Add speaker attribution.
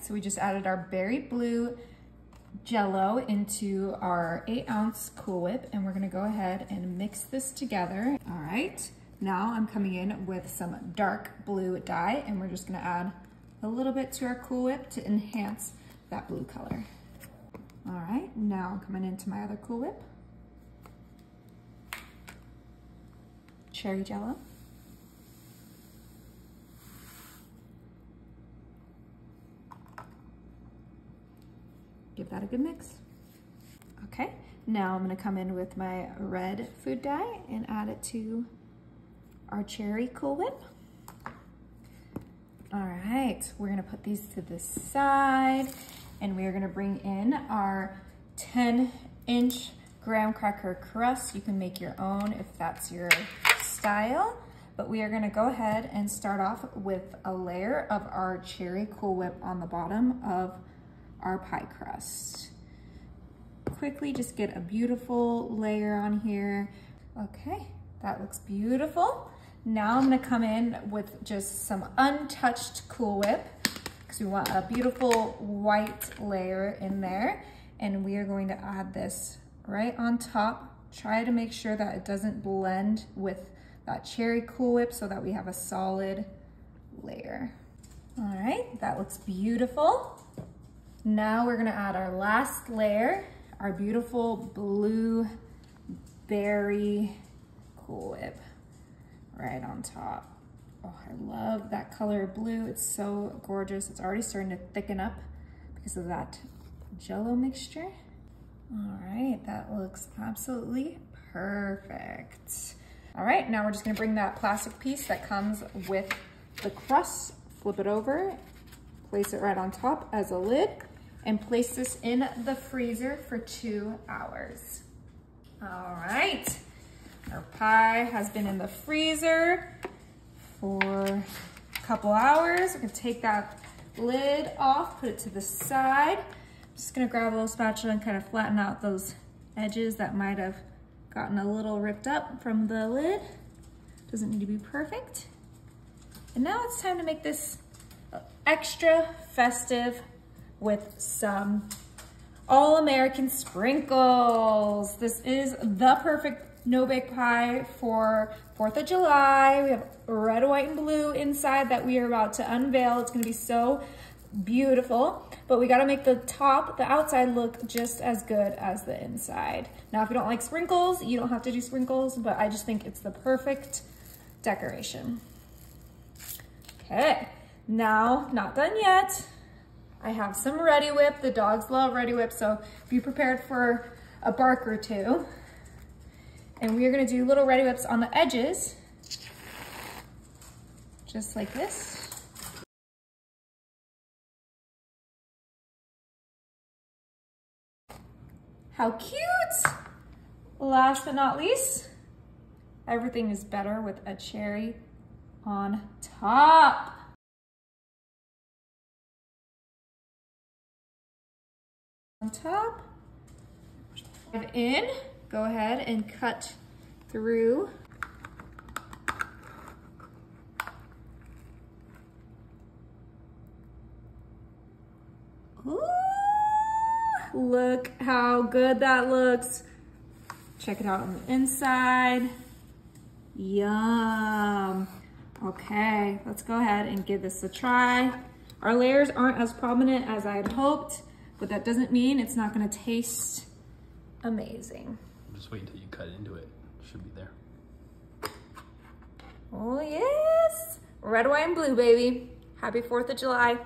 Speaker 1: right, so we just added our berry blue Jell-O into our 8-ounce Cool Whip, and we're gonna go ahead and mix this together. All right, now I'm coming in with some dark blue dye, and we're just gonna add a little bit to our Cool Whip to enhance that blue color. All right, now I'm coming into my other Cool Whip. Cherry Jell-O. Give that a good mix. Okay, now I'm gonna come in with my red food dye and add it to our cherry Cool Whip. All right, we're gonna put these to the side, and we are gonna bring in our 10-inch graham cracker crust. You can make your own if that's your style, but we are gonna go ahead and start off with a layer of our cherry Cool Whip on the bottom of our pie crust. Quickly just get a beautiful layer on here. Okay, that looks beautiful. Now I'm gonna come in with just some untouched Cool Whip because we want a beautiful white layer in there. And we are going to add this right on top. Try to make sure that it doesn't blend with that cherry Cool Whip so that we have a solid layer. All right, that looks beautiful. Now we're gonna add our last layer, our beautiful blue berry Cool Whip right on top. Oh, I love that color of blue. It's so gorgeous. It's already starting to thicken up because of that Jell-O mixture. All right, that looks absolutely perfect. All right, now we're just gonna bring that plastic piece that comes with the crust, flip it over, place it right on top as a lid, and place this in the freezer for 2 hours. All right, our pie has been in the freezer for a couple hours. We're gonna take that lid off, put it to the side. I'm just gonna grab a little spatula and kind of flatten out those edges that might have gotten a little ripped up from the lid. Doesn't need to be perfect. And now it's time to make this extra festive with some All-American sprinkles. This is the perfect no-bake pie for 4th of July. We have red, white, and blue inside that we are about to unveil. It's gonna be so beautiful, but we gotta make the outside look just as good as the inside. Now, if you don't like sprinkles, you don't have to do sprinkles, but I just think it's the perfect decoration. Okay, now, not done yet. I have some Reddi-wip. The dogs love Reddi-wip, so be prepared for a bark or two. And we are gonna do little Reddi-wips on the edges, just like this. How cute! Last but not least, everything is better with a cherry on top. On top, in, go ahead and cut through. Ooh, look how good that looks. Check it out on the inside. Yum. Okay, let's go ahead and give this a try. Our layers aren't as prominent as I had hoped, but that doesn't mean it's not gonna taste amazing.
Speaker 2: Just wait until you cut into it. It should be there.
Speaker 1: Oh yes, red, white, and blue, baby. Happy 4th of July.